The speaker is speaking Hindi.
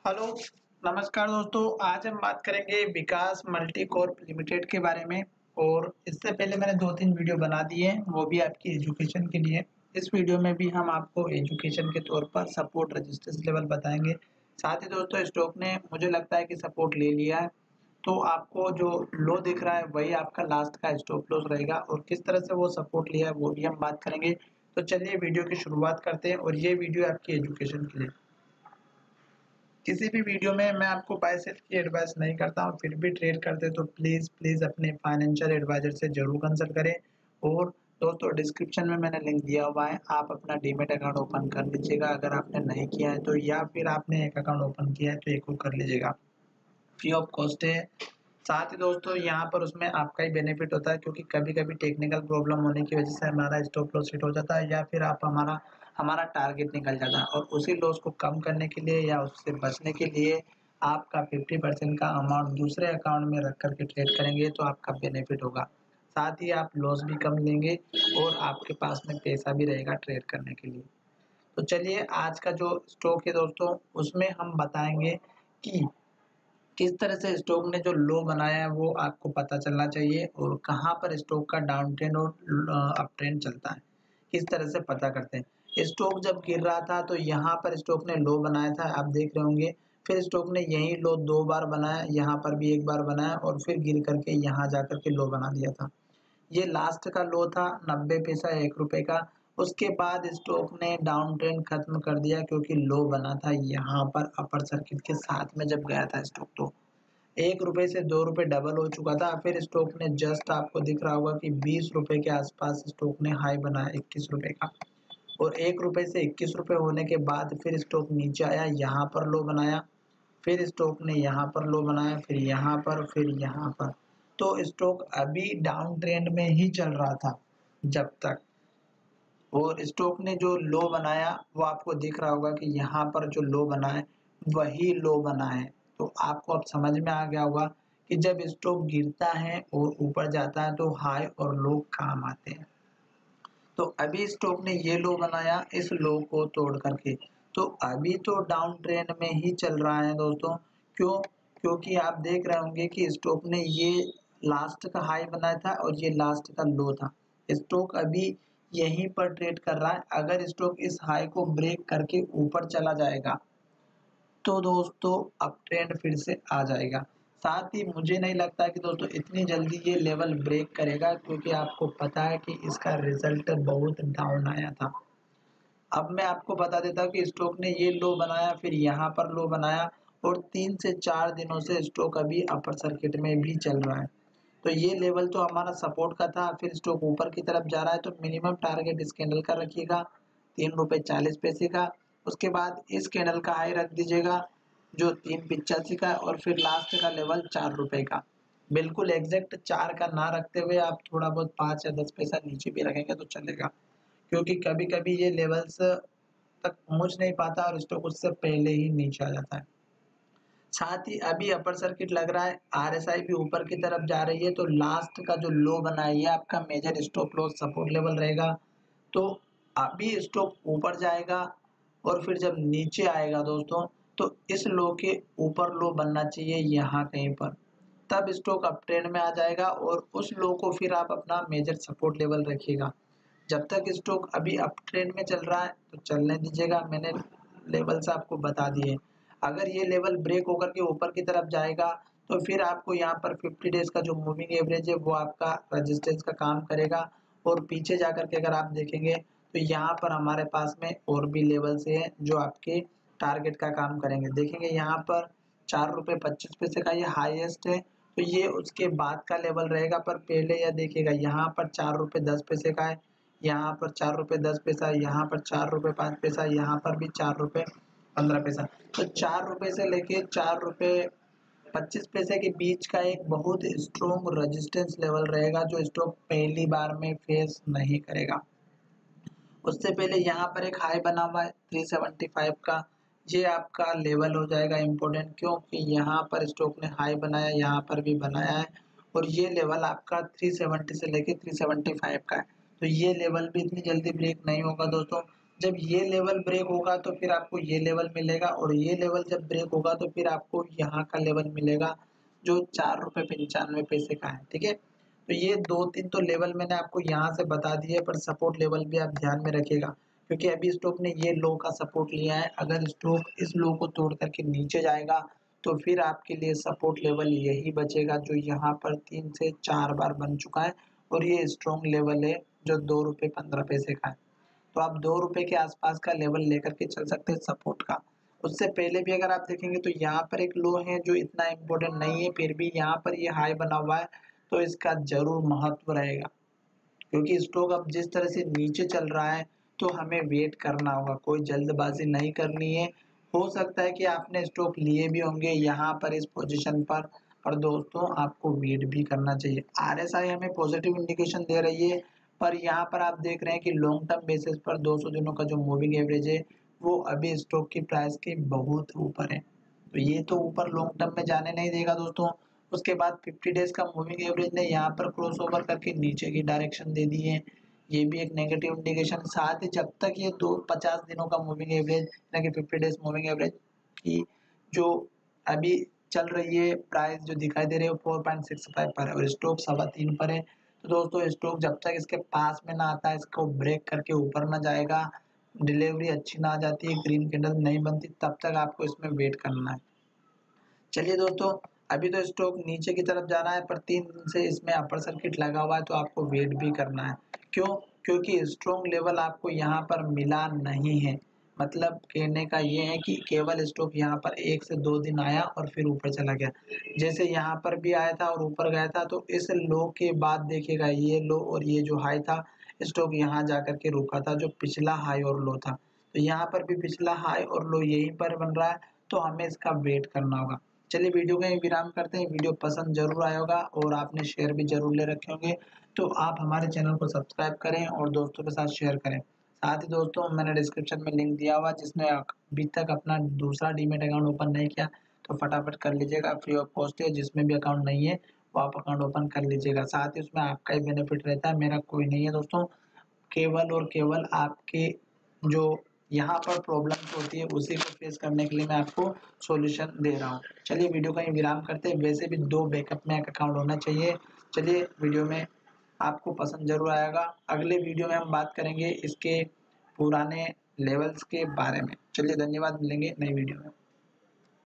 हेलो, नमस्कार दोस्तों। आज हम बात करेंगे विकास मल्टीकॉर्प लिमिटेड के बारे में। और इससे पहले मैंने 2-3 वीडियो बना दिए हैं, वो भी आपकी एजुकेशन के लिए। इस वीडियो में भी हम आपको एजुकेशन के तौर पर सपोर्ट रेजिस्टेंस लेवल बताएंगे। साथ ही दोस्तों स्टॉक ने मुझे लगता है कि सपोर्ट ले लिया है, तो आपको जो लो दिख रहा है वही आपका लास्ट का स्टॉप लॉस रहेगा और किस तरह से वो सपोर्ट लिया है वो भी हम बात करेंगे। तो चलिए वीडियो की शुरुआत करते हैं और ये वीडियो आपकी एजुकेशन के लिए। किसी भी वीडियो में मैं आपको बाय सेल की एडवाइस नहीं करता हूँ, फिर भी ट्रेड करते तो प्लीज़ अपने फाइनेंशियल एडवाइजर से ज़रूर कंसल्ट करें। और दोस्तों डिस्क्रिप्शन में मैंने लिंक दिया हुआ है, आप अपना डीमैट अकाउंट ओपन कर लीजिएगा अगर आपने नहीं किया है तो, या फिर आपने एक अकाउंट ओपन किया है तो एक और कर लीजिएगा, फ्री ऑफ कॉस्ट है। साथ ही दोस्तों यहाँ पर उसमें आपका ही बेनिफिट होता है, क्योंकि कभी-कभी टेक्निकल प्रॉब्लम होने की वजह से हमारा स्टॉप लॉस हिट हो जाता है, या फिर आप हमारा हमारा टारगेट निकल जाता है और उसी लॉस को कम करने के लिए या उससे बचने के लिए आपका 50% का अमाउंट दूसरे अकाउंट में रख कर के ट्रेड करेंगे तो आपका बेनिफिट होगा। साथ ही आप लॉस भी कम लेंगे और आपके पास में पैसा भी रहेगा ट्रेड करने के लिए। तो चलिए आज का जो स्टॉक है दोस्तों उसमें हम बताएँगे कि किस तरह से स्टॉक ने जो लो बनाया है वो आपको पता चलना चाहिए और कहाँ पर स्टॉक का डाउन ट्रेंड और अप ट्रेंड चलता है, किस तरह से पता करते हैं। स्टॉक जब गिर रहा था तो यहाँ पर स्टॉक ने लो बनाया था, आप देख रहे होंगे। फिर स्टॉक ने यही लो 2 बार बनाया, यहाँ पर भी 1 बार बनाया और फिर गिर करके यहाँ जाकर के लो बना दिया था। ये लास्ट का लो था 90 पैसा ₹1 का। उसके बाद स्टॉक ने डाउन ट्रेंड खत्म कर दिया, क्योंकि लो बना था यहाँ पर अपर सर्किट के साथ में जब गया था स्टॉक, तो ₹1 से ₹2 डबल हो चुका था। फिर स्टॉक ने जस्ट आपको दिख रहा होगा कि ₹20 के आसपास स्टॉक ने हाई बनाया ₹21 का, और ₹1 से ₹21 होने के बाद फिर स्टॉक नीचे आया, यहाँ पर लो बनाया। फिर स्टॉक ने यहाँ पर लो बनाया, फिर यहाँ पर, फिर यहाँ पर। तो स्टॉक अभी डाउन ट्रेंड में ही चल रहा था जब तक, और स्टॉक ने जो लो बनाया वो आपको दिख रहा होगा कि यहाँ पर जो लो बना है वही लो बना है। तो आपको अब समझ में आ गया होगा कि जब स्टॉक गिरता है और ऊपर जाता है तो हाई और लो काम आते हैं। तो अभी स्टॉक ने ये लो बनाया इस लो को तोड़ करके, तो अभी तो डाउन ट्रेंड में ही चल रहा है दोस्तों। क्यों? क्योंकि आप देख रहे होंगे कि स्टॉक ने ये लास्ट का हाई बनाया था और ये लास्ट का लो था। स्टॉक अभी यहीं पर ट्रेड कर रहा है। अगर स्टॉक इस हाई को ब्रेक करके ऊपर चला जाएगा तो दोस्तों अप ट्रेंड फिर से आ जाएगा। साथ ही मुझे नहीं लगता कि दोस्तों इतनी जल्दी ये लेवल ब्रेक करेगा, क्योंकि आपको पता है कि इसका रिजल्ट बहुत डाउन आया था। अब मैं आपको बता देता हूँ कि स्टॉक ने ये लो बनाया, फिर यहाँ पर लो बनाया, और 3 से 4 दिनों से स्टॉक अभी अपर सर्किट में भी चल रहा है। तो ये लेवल तो हमारा सपोर्ट का था, फिर स्टॉक ऊपर की तरफ जा रहा है, तो मिनिमम टारगेट इस कैंडल का रखिएगा ₹3.40 का। उसके बाद इस कैंडल का हाई रख दीजिएगा जो 3.85 का है, और फिर लास्ट का लेवल ₹4 का। बिल्कुल एग्जैक्ट 4 का ना रखते हुए आप थोड़ा बहुत 5 या 10 पैसा नीचे भी रखेंगे तो चलेगा, क्योंकि कभी-कभी ये लेवल्स तक पहुँच नहीं पाता और स्टॉक उससे पहले ही नीचे आ जाता है। साथ ही अभी अपर सर्किट लग रहा है, आरएसआई भी ऊपर की तरफ जा रही है, तो लास्ट का जो लो बना है ये आपका major stop loss support level रहेगा। तो अभी स्टॉक ऊपर जाएगा और फिर जब नीचे आएगा दोस्तों, तो इस लो के ऊपर लो बनना चाहिए यहाँ कहीं पर, तब स्टॉक अप ट्रेंड में आ जाएगा और उस लो को फिर आप अपना मेजर सपोर्ट लेवल रखिएगा। जब तक स्टॉक अभी अप ट्रेंड में चल रहा है तो चलने दीजिएगा, मैंने लेवल्स आपको बता दिए। अगर ये लेवल ब्रेक होकर के ऊपर की तरफ जाएगा तो फिर आपको यहाँ पर 50 डेज़ का जो मूविंग एवरेज है वो आपका रेजिस्टेंस का काम करेगा, और पीछे जाकर के अगर आप देखेंगे तो यहाँ पर हमारे पास में और भी लेवल्स हैं जो आपके टारगेट का काम करेंगे। देखेंगे यहाँ पर ₹4.25 का ये हाईएस्ट है, तो ये उसके बाद का लेवल रहेगा, पर पहले यह देखिएगा यहाँ पर ₹4.10 का है, यहाँ पर ₹4.10, यहाँ पर ₹4.05, यहाँ पर भी ₹4.15। तो ₹4 से लेके ₹4.25 के बीच का एक बहुत स्ट्रॉन्ग रेजिस्टेंस लेवल रहेगा जो स्टॉक पहली बार में फेस नहीं करेगा। उससे पहले यहाँ पर एक हाई बना हुआ है 375 का, ये आपका लेवल हो जाएगा इम्पोर्टेंट, क्योंकि यहाँ पर स्टॉक ने हाई बनाया, यहाँ पर भी बनाया है, और ये लेवल आपका 370 से लेके 375 का है। तो ये लेवल भी इतनी जल्दी ब्रेक नहीं होगा दोस्तों। जब ये लेवल ब्रेक होगा तो फिर आपको ये लेवल मिलेगा, और ये लेवल जब ब्रेक होगा तो फिर आपको यहाँ का लेवल मिलेगा जो 4 रुपये 95 पैसे का है। ठीक है, तो ये 2-3 तो लेवल मैंने आपको यहाँ से बता दिए, पर सपोर्ट लेवल भी आप ध्यान में रखिएगा, क्योंकि अभी स्टॉक ने ये लो का सपोर्ट लिया है। अगर स्टॉक इस लो को तोड़ करके नीचे जाएगा तो फिर आपके लिए सपोर्ट लेवल यही बचेगा जो यहाँ पर 3 से 4 बार बन चुका है, और ये स्ट्रॉन्ग लेवल है जो 2 रुपये 15 पैसे का है। तो आप 2 रुपये के आसपास का लेवल लेकर के चल सकते हैं सपोर्ट का। उससे पहले भी अगर आप देखेंगे तो यहाँ पर एक लो है जो इतना इम्पोर्टेंट नहीं है, फिर भी यहाँ पर ये हाई बना हुआ है, तो इसका ज़रूर महत्व रहेगा, क्योंकि स्टॉक अब जिस तरह से नीचे चल रहा है तो हमें वेट करना होगा, कोई जल्दबाजी नहीं करनी है। हो सकता है कि आपने स्टॉक लिए भी होंगे यहाँ पर इस पोजीशन पर, और दोस्तों आपको वेट भी करना चाहिए। आरएसआई हमें पॉजिटिव इंडिकेशन दे रही है, पर यहाँ पर आप देख रहे हैं कि लॉन्ग टर्म बेसिस पर 200 दिनों का जो मूविंग एवरेज है वो अभी स्टॉक की प्राइस के बहुत ऊपर है, तो ये तो ऊपर लॉन्ग टर्म में जाने नहीं देगा दोस्तों। उसके बाद 50 डेज का मूविंग एवरेज ने यहाँ पर क्रॉस ओवर करके नीचे की डायरेक्शन दे दी है, ये भी एक नेगेटिव इंडिकेशन। साथ ही जब तक ये 50 दिनों का मूविंग एवरेज यानी कि 50 डेज मूविंग एवरेज की जो अभी चल रही है प्राइस जो दिखाई दे रही है वो 4.65 पर है, और स्टॉक 3.25 पर है। तो दोस्तों स्टॉक जब तक इसके पास में ना आता है, इसको ब्रेक करके ऊपर ना जाएगा, डिलीवरी अच्छी ना आ जाती है, ग्रीन कैंडल नहीं बनती, तब तक आपको इसमें वेट करना है। चलिए दोस्तों, अभी तो स्टॉक नीचे की तरफ जा रहा है, पर 3 दिन से इसमें अपर सर्किट लगा हुआ है, तो आपको वेट भी करना है। क्यों? क्योंकि स्ट्रॉन्ग लेवल आपको यहाँ पर मिला नहीं है। मतलब कहने का ये है कि केवल स्टॉक यहाँ पर 1 से 2 दिन आया और फिर ऊपर चला गया। जैसे यहाँ पर भी आया था और ऊपर गया था, तो इस लो के बाद देखिएगा ये लो और ये जो हाई था, स्टॉक यहाँ जाकर के रुका था जो पिछला हाई और लो था। तो यहाँ पर भी पिछला हाई और लो यहीं पर बन रहा है, तो हमें इसका वेट करना होगा। चलिए वीडियो का यहीं विराम करते हैं। वीडियो पसंद जरूर आया होगा और आपने शेयर भी जरूर ले रखे होंगे, तो आप हमारे चैनल को सब्सक्राइब करें और दोस्तों के साथ शेयर करें। साथ ही दोस्तों मैंने डिस्क्रिप्शन में लिंक दिया हुआ, जिसने अभी तक अपना दूसरा डीमेट अकाउंट ओपन नहीं किया तो फटाफट कर लीजिएगा, फ्री ऑफ कॉस्ट है। जिसमें भी अकाउंट नहीं है वो आप अकाउंट ओपन कर लीजिएगा, साथ ही उसमें आपका ही बेनिफिट रहता है, मेरा कोई नहीं है दोस्तों। केवल और केवल आपके जो यहाँ पर प्रॉब्लम्स होती है उसी को फेस करने के लिए मैं आपको सॉल्यूशन दे रहा हूँ। चलिए वीडियो का विराम करते हैं। वैसे भी 2 बैकअप में एक अकाउंट होना चाहिए। चलिए वीडियो में आपको पसंद जरूर आएगा। अगले वीडियो में हम बात करेंगे इसके पुराने लेवल्स के बारे में। चलिए धन्यवाद, मिलेंगे नई वीडियो में।